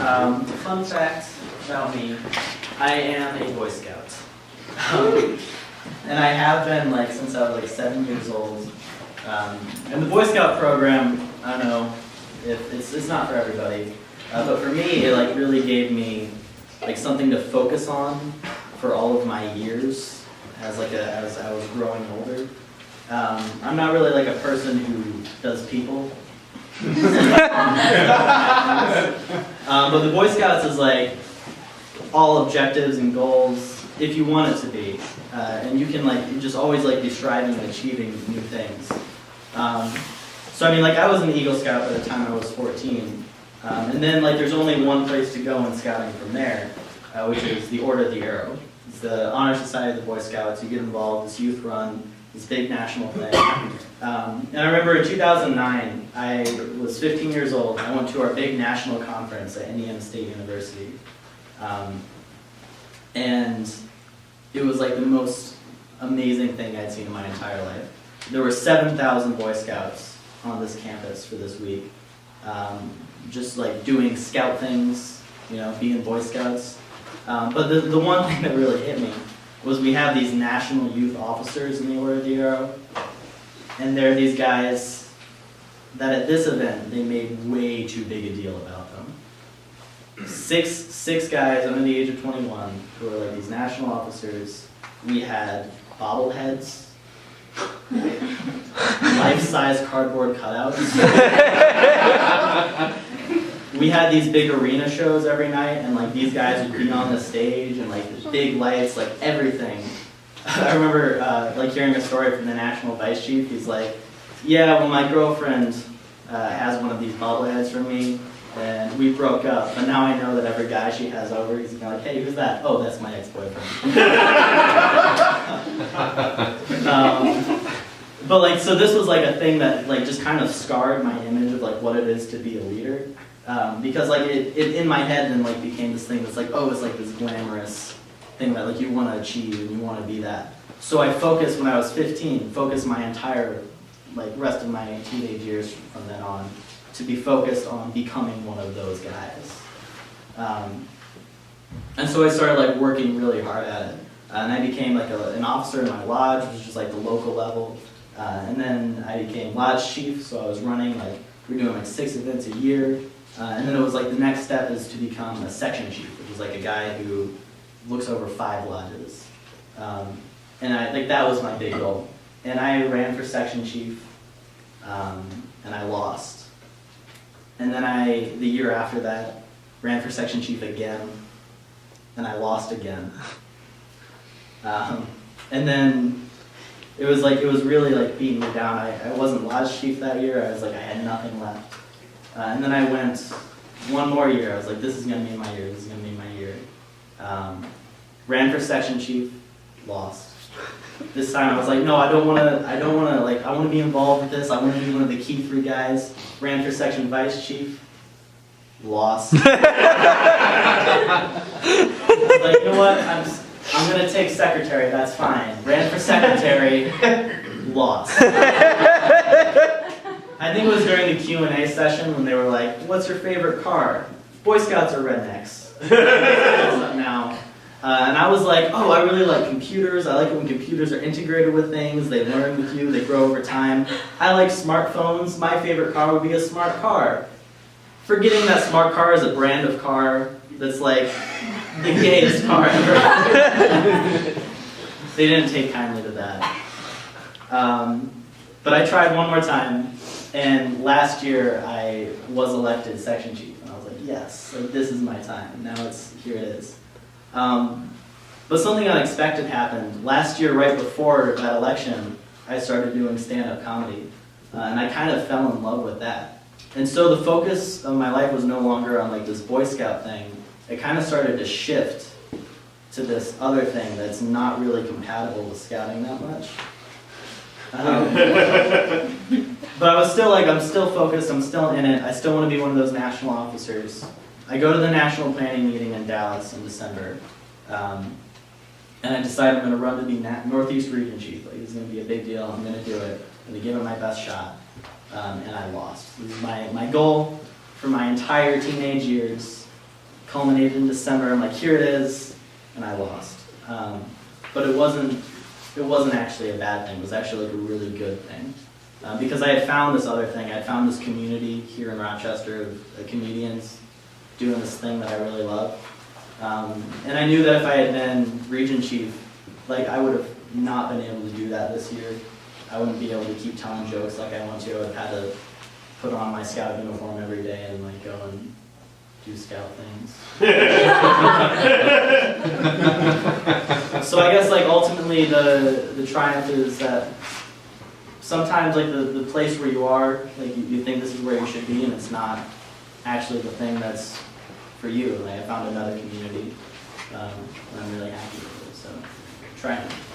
Fun fact about me, I am a Boy Scout. And I have been since I was 7 years old. And the Boy Scout program, I don't know, it's not for everybody. But for me, it really gave me something to focus on for all of my years as I was growing older. I'm not really a person who does people. But the Boy Scouts is all objectives and goals if you want it to be, and you can you just always be striving and achieving new things. So I mean I was an Eagle Scout by the time I was 14, and then there's only one place to go in scouting from there, which is the Order of the Arrow. It's the honor society of the Boy Scouts. You get involved. It's youth run. This big national thing. And I remember in 2009, I was 15 years old. I went to our big national conference at Indiana State University. And it was the most amazing thing I'd seen in my entire life. There were 7,000 Boy Scouts on this campus for this week. Just doing scout things, being Boy Scouts. But the one thing that really hit me was we have these national youth officers in the Order of the Arrow, and they're these guys that at this event, they made way too big a deal about them. Six guys under the age of 21 who were these national officers. We had bobbleheads, life-size cardboard cutouts. We had these big arena shows every night, and these guys would be on the stage, and big lights, everything. I remember hearing a story from the national vice chief. He's yeah, well, my girlfriend has one of these bobbleheads from me, and we broke up, but now I know that every guy she has over, he's hey, who's that? Oh, that's my ex-boyfriend. But so this was a thing that just kind of scarred my image of what it is to be a leader. Because it in my head then became this thing that's oh, it's this glamorous thing that you want to achieve and you want to be that. So I focused when I was 15, focused my entire rest of my teenage years from then on to be focused on becoming one of those guys. And so I started working really hard at it. And I became an officer in my lodge, which is just the local level. And then I became lodge chief, so I was running we were doing 6 events a year. And then it was the next step is to become a section chief, which is a guy who looks over 5 lodges. And I that was my big goal. And I ran for section chief, and I lost. And then the year after that, ran for section chief again, and I lost again. And then it was really beating me down. I wasn't lodge chief that year. I was I had nothing left. And then I went one more year. I was this is going to be my year. This is going to be my year. Ran for section chief, lost. This time I was no, I don't want to. I want to be involved with this. I want to be one of the key 3 guys. Ran for section vice chief, lost. I was you know what? I'm going to take secretary. That's fine. Ran for secretary, lost. I think it was during the Q&A session when they were what's your favorite car? Boy Scouts or rednecks? Now. And I was oh, I really like computers. I like it when computers are integrated with things. They learn with you. They grow over time. I like smartphones. My favorite car would be a smart car. Forgetting that smart car is a brand of car that's the gayest car ever. They didn't take kindly to that. But I tried one more time. And last year, I was elected section chief, and I was yes, this is my time. Now here it is. But something unexpected happened. Last year, right before that election, I started doing stand-up comedy, and I kind of fell in love with that. And so the focus of my life was no longer on this Boy Scout thing. It kind of started to shift to this other thing that's not really compatible with scouting that much. But I was still I'm still focused, I'm still in it, I still want to be one of those national officers. I go to the national planning meeting in Dallas in December, and I decide I'm going to run to be Northeast Region Chief. It's going to be a big deal, I'm going to do it, I'm going to give it my best shot, and I lost. This is my goal for my entire teenage years, culminated in December. I'm like, here it is, and I lost. But it wasn't actually a bad thing. It was actually like a really good thing. Because I had found this other thing. I had found this community here in Rochester of comedians doing this thing that I really love. And I knew that if I had been region chief, like I would have not been able to do that this year. I wouldn't be able to keep telling jokes like I want to. I would have had to put on my scout uniform every day and like go and do scout things. So I guess like ultimately the triumph is that sometimes like the place where you are, like you think this is where you should be, and it's not actually the thing that's for you. Like I found another community, and I'm really happy with it. So triumph.